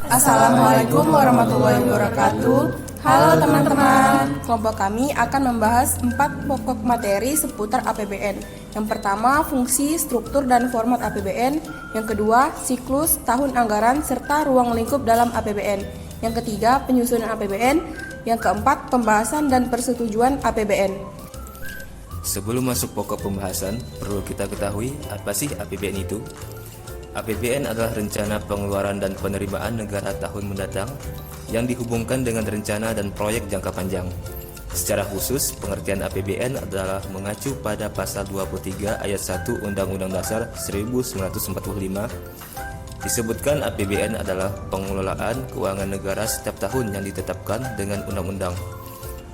Assalamualaikum warahmatullahi wabarakatuh. Halo teman-teman, kelompok kami akan membahas 4 pokok materi seputar APBN. Yang pertama, fungsi, struktur, dan format APBN. Yang kedua, siklus, tahun anggaran, serta ruang lingkup dalam APBN. Yang ketiga, penyusunan APBN. Yang keempat, pembahasan dan persetujuan APBN. Sebelum masuk pokok pembahasan, perlu kita ketahui apa sih APBN itu? APBN adalah rencana pengeluaran dan penerimaan negara tahun mendatang yang dihubungkan dengan rencana dan proyek jangka panjang. Secara khusus, pengertian APBN adalah mengacu pada pasal 23 ayat 1 Undang-Undang Dasar 1945. Disebutkan APBN adalah pengelolaan keuangan negara setiap tahun yang ditetapkan dengan undang-undang.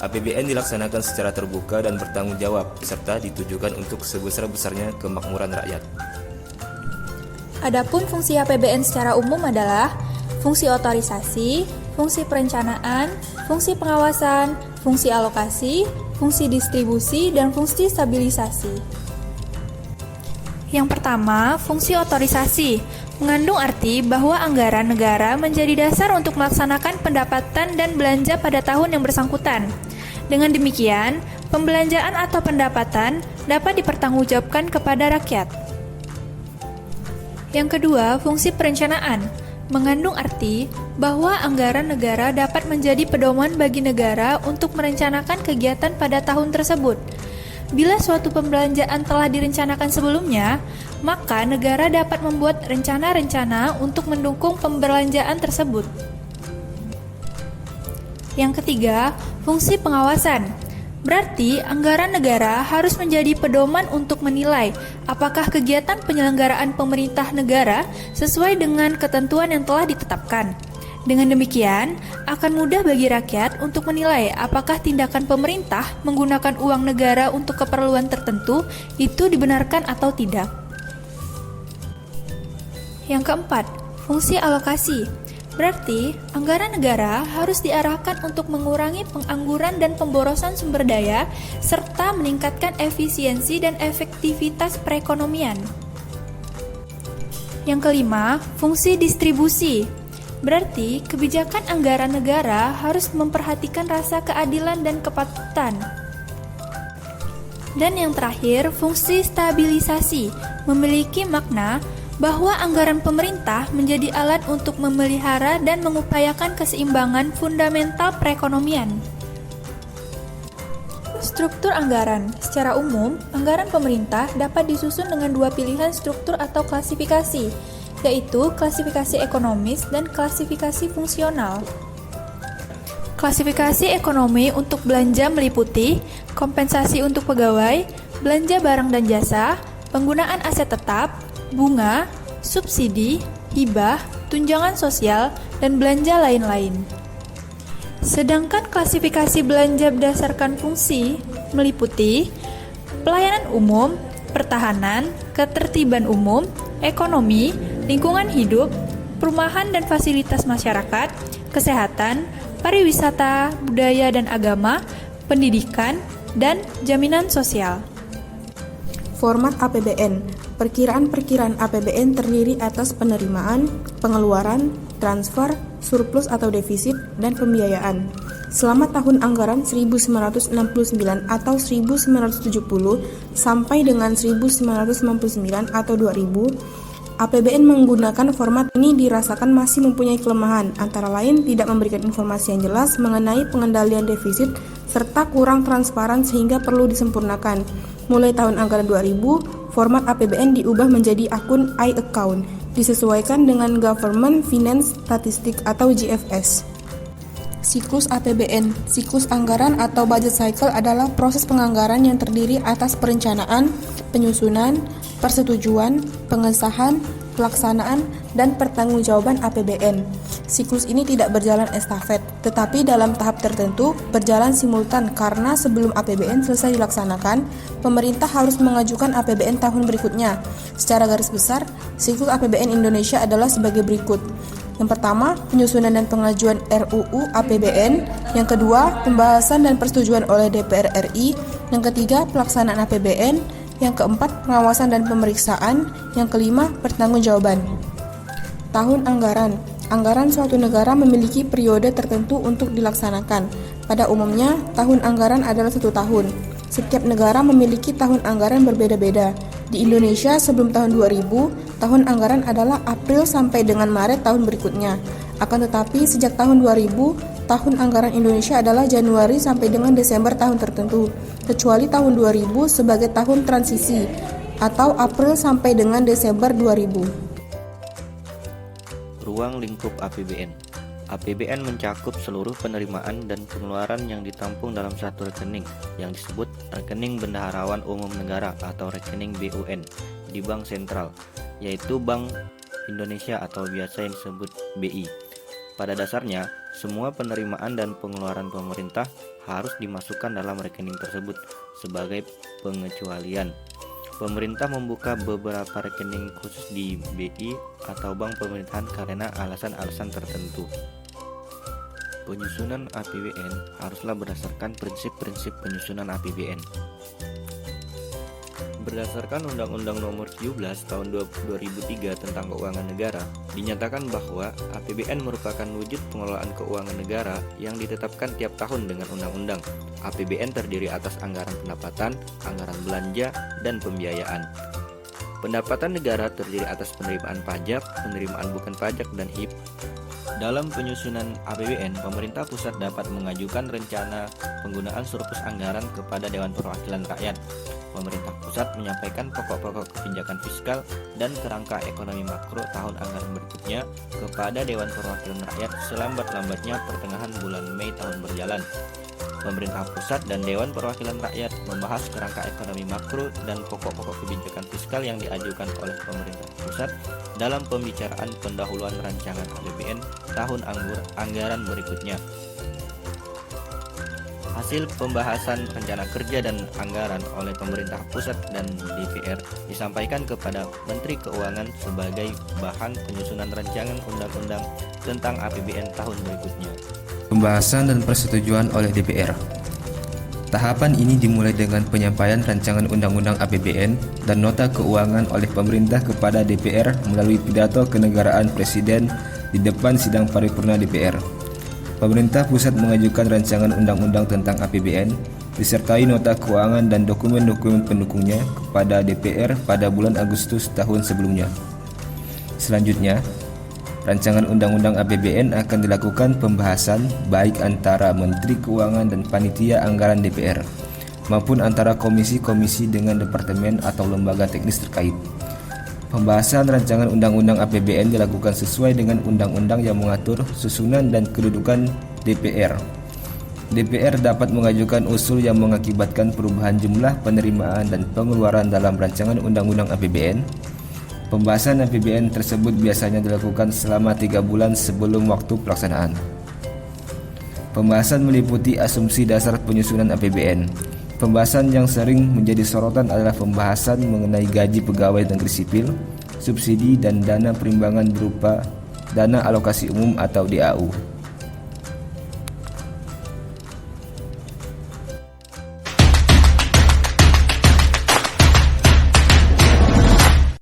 APBN dilaksanakan secara terbuka dan bertanggung jawab, serta ditujukan untuk sebesar-besarnya kemakmuran rakyat. Adapun fungsi APBN secara umum adalah fungsi otorisasi, fungsi perencanaan, fungsi pengawasan, fungsi alokasi, fungsi distribusi, dan fungsi stabilisasi. Yang pertama, fungsi otorisasi mengandung arti bahwa anggaran negara menjadi dasar untuk melaksanakan pendapatan dan belanja pada tahun yang bersangkutan. Dengan demikian, pembelanjaan atau pendapatan dapat dipertanggungjawabkan kepada rakyat. Yang kedua, fungsi perencanaan mengandung arti bahwa anggaran negara dapat menjadi pedoman bagi negara untuk merencanakan kegiatan pada tahun tersebut. Bila suatu pembelanjaan telah direncanakan sebelumnya, maka negara dapat membuat rencana-rencana untuk mendukung pembelanjaan tersebut. Yang ketiga, fungsi pengawasan. Berarti, anggaran negara harus menjadi pedoman untuk menilai apakah kegiatan penyelenggaraan pemerintah negara sesuai dengan ketentuan yang telah ditetapkan. Dengan demikian, akan mudah bagi rakyat untuk menilai apakah tindakan pemerintah menggunakan uang negara untuk keperluan tertentu itu dibenarkan atau tidak. Yang keempat, fungsi alokasi. Berarti, anggaran negara harus diarahkan untuk mengurangi pengangguran dan pemborosan sumber daya, serta meningkatkan efisiensi dan efektivitas perekonomian. Yang kelima, fungsi distribusi. Berarti, kebijakan anggaran negara harus memperhatikan rasa keadilan dan kepatutan. Dan yang terakhir, fungsi stabilisasi memiliki makna bahwa anggaran pemerintah menjadi alat untuk memelihara dan mengupayakan keseimbangan fundamental perekonomian. Struktur anggaran. Secara umum, anggaran pemerintah dapat disusun dengan 2 pilihan struktur atau klasifikasi, yaitu klasifikasi ekonomis dan klasifikasi fungsional. Klasifikasi ekonomi untuk belanja meliputi kompensasi untuk pegawai, belanja barang dan jasa, penggunaan aset tetap, bunga, subsidi, hibah, tunjangan sosial, dan belanja lain-lain. Sedangkan klasifikasi belanja berdasarkan fungsi meliputi pelayanan umum, pertahanan, ketertiban umum, ekonomi, lingkungan hidup, perumahan dan fasilitas masyarakat, kesehatan, pariwisata, budaya dan agama, pendidikan, dan jaminan sosial. Format APBN. Perkiraan-perkiraan APBN terdiri atas penerimaan, pengeluaran, transfer, surplus atau defisit, dan pembiayaan. Selama tahun anggaran 1969 atau 1970 sampai dengan 1999 atau 2000, APBN menggunakan format ini dirasakan masih mempunyai kelemahan, antara lain tidak memberikan informasi yang jelas mengenai pengendalian defisit serta kurang transparan sehingga perlu disempurnakan. Mulai tahun anggaran 2000, format APBN diubah menjadi akun I-account, disesuaikan dengan Government Finance Statistics atau GFS. Siklus APBN. Siklus anggaran atau budget cycle adalah proses penganggaran yang terdiri atas perencanaan, penyusunan, persetujuan, pengesahan, pelaksanaan, dan pertanggungjawaban APBN. Siklus ini tidak berjalan estafet, tetapi dalam tahap tertentu berjalan simultan karena sebelum APBN selesai dilaksanakan, pemerintah harus mengajukan APBN tahun berikutnya. Secara garis besar, siklus APBN Indonesia adalah sebagai berikut. Yang pertama, penyusunan dan pengajuan RUU APBN. Yang kedua, pembahasan dan persetujuan oleh DPR RI. Yang ketiga, pelaksanaan APBN. Yang keempat, pengawasan dan pemeriksaan. Yang kelima, pertanggungjawaban. Tahun anggaran. Anggaran suatu negara memiliki periode tertentu untuk dilaksanakan. Pada umumnya, tahun anggaran adalah 1 tahun. Setiap negara memiliki tahun anggaran berbeda-beda. Di Indonesia sebelum tahun 2000, tahun anggaran adalah April sampai dengan Maret tahun berikutnya. Akan tetapi, sejak tahun 2000, tahun anggaran Indonesia adalah Januari sampai dengan Desember tahun tertentu, kecuali tahun 2000 sebagai tahun transisi, atau April sampai dengan Desember 2000. Ruang lingkup APBN. APBN mencakup seluruh penerimaan dan pengeluaran yang ditampung dalam satu rekening yang disebut Rekening Bendaharawan Umum Negara atau Rekening BUN di Bank Sentral, yaitu Bank Indonesia atau biasa yang disebut BI. Pada dasarnya, semua penerimaan dan pengeluaran pemerintah harus dimasukkan dalam rekening tersebut. Sebagai pengecualian, pemerintah membuka beberapa rekening khusus di BI atau bank pemerintahan karena alasan-alasan tertentu. Penyusunan APBN haruslah berdasarkan prinsip-prinsip penyusunan APBN. Berdasarkan Undang-Undang Nomor 17 Tahun 2003 tentang Keuangan Negara, dinyatakan bahwa APBN merupakan wujud pengelolaan keuangan negara yang ditetapkan tiap tahun dengan undang-undang. APBN terdiri atas anggaran pendapatan, anggaran belanja, dan pembiayaan. Pendapatan negara terdiri atas penerimaan pajak, penerimaan bukan pajak, dan HIP. Dalam penyusunan APBN, pemerintah pusat dapat mengajukan rencana penggunaan surplus anggaran kepada Dewan Perwakilan Rakyat. Pemerintah pusat menyampaikan pokok-pokok kebijakan fiskal dan kerangka ekonomi makro tahun anggaran berikutnya kepada Dewan Perwakilan Rakyat selambat-lambatnya pertengahan bulan Mei tahun berjalan. Pemerintah pusat dan Dewan Perwakilan Rakyat membahas kerangka ekonomi makro dan pokok-pokok kebijakan fiskal yang diajukan oleh pemerintah pusat dalam pembicaraan pendahuluan rancangan APBN tahun anggaran berikutnya. Hasil pembahasan rencana kerja dan anggaran oleh pemerintah pusat dan DPR disampaikan kepada Menteri Keuangan sebagai bahan penyusunan rancangan undang-undang tentang APBN tahun berikutnya. Pembahasan dan persetujuan oleh DPR. Tahapan ini dimulai dengan penyampaian rancangan undang-undang APBN dan nota keuangan oleh pemerintah kepada DPR melalui pidato kenegaraan Presiden di depan sidang paripurna DPR. Pemerintah pusat mengajukan rancangan undang-undang tentang APBN disertai nota keuangan dan dokumen-dokumen pendukungnya kepada DPR pada bulan Agustus tahun sebelumnya. Selanjutnya, rancangan undang-undang APBN akan dilakukan pembahasan baik antara Menteri Keuangan dan Panitia Anggaran DPR maupun antara komisi-komisi dengan departemen atau lembaga teknis terkait. Pembahasan rancangan undang-undang APBN dilakukan sesuai dengan undang-undang yang mengatur susunan dan kedudukan DPR. DPR dapat mengajukan usul yang mengakibatkan perubahan jumlah penerimaan dan pengeluaran dalam rancangan undang-undang APBN. Pembahasan APBN tersebut biasanya dilakukan selama 3 bulan sebelum waktu pelaksanaan. Pembahasan meliputi asumsi dasar penyusunan APBN. Pembahasan yang sering menjadi sorotan adalah pembahasan mengenai gaji pegawai negeri sipil, subsidi dan dana perimbangan berupa dana alokasi umum atau DAU.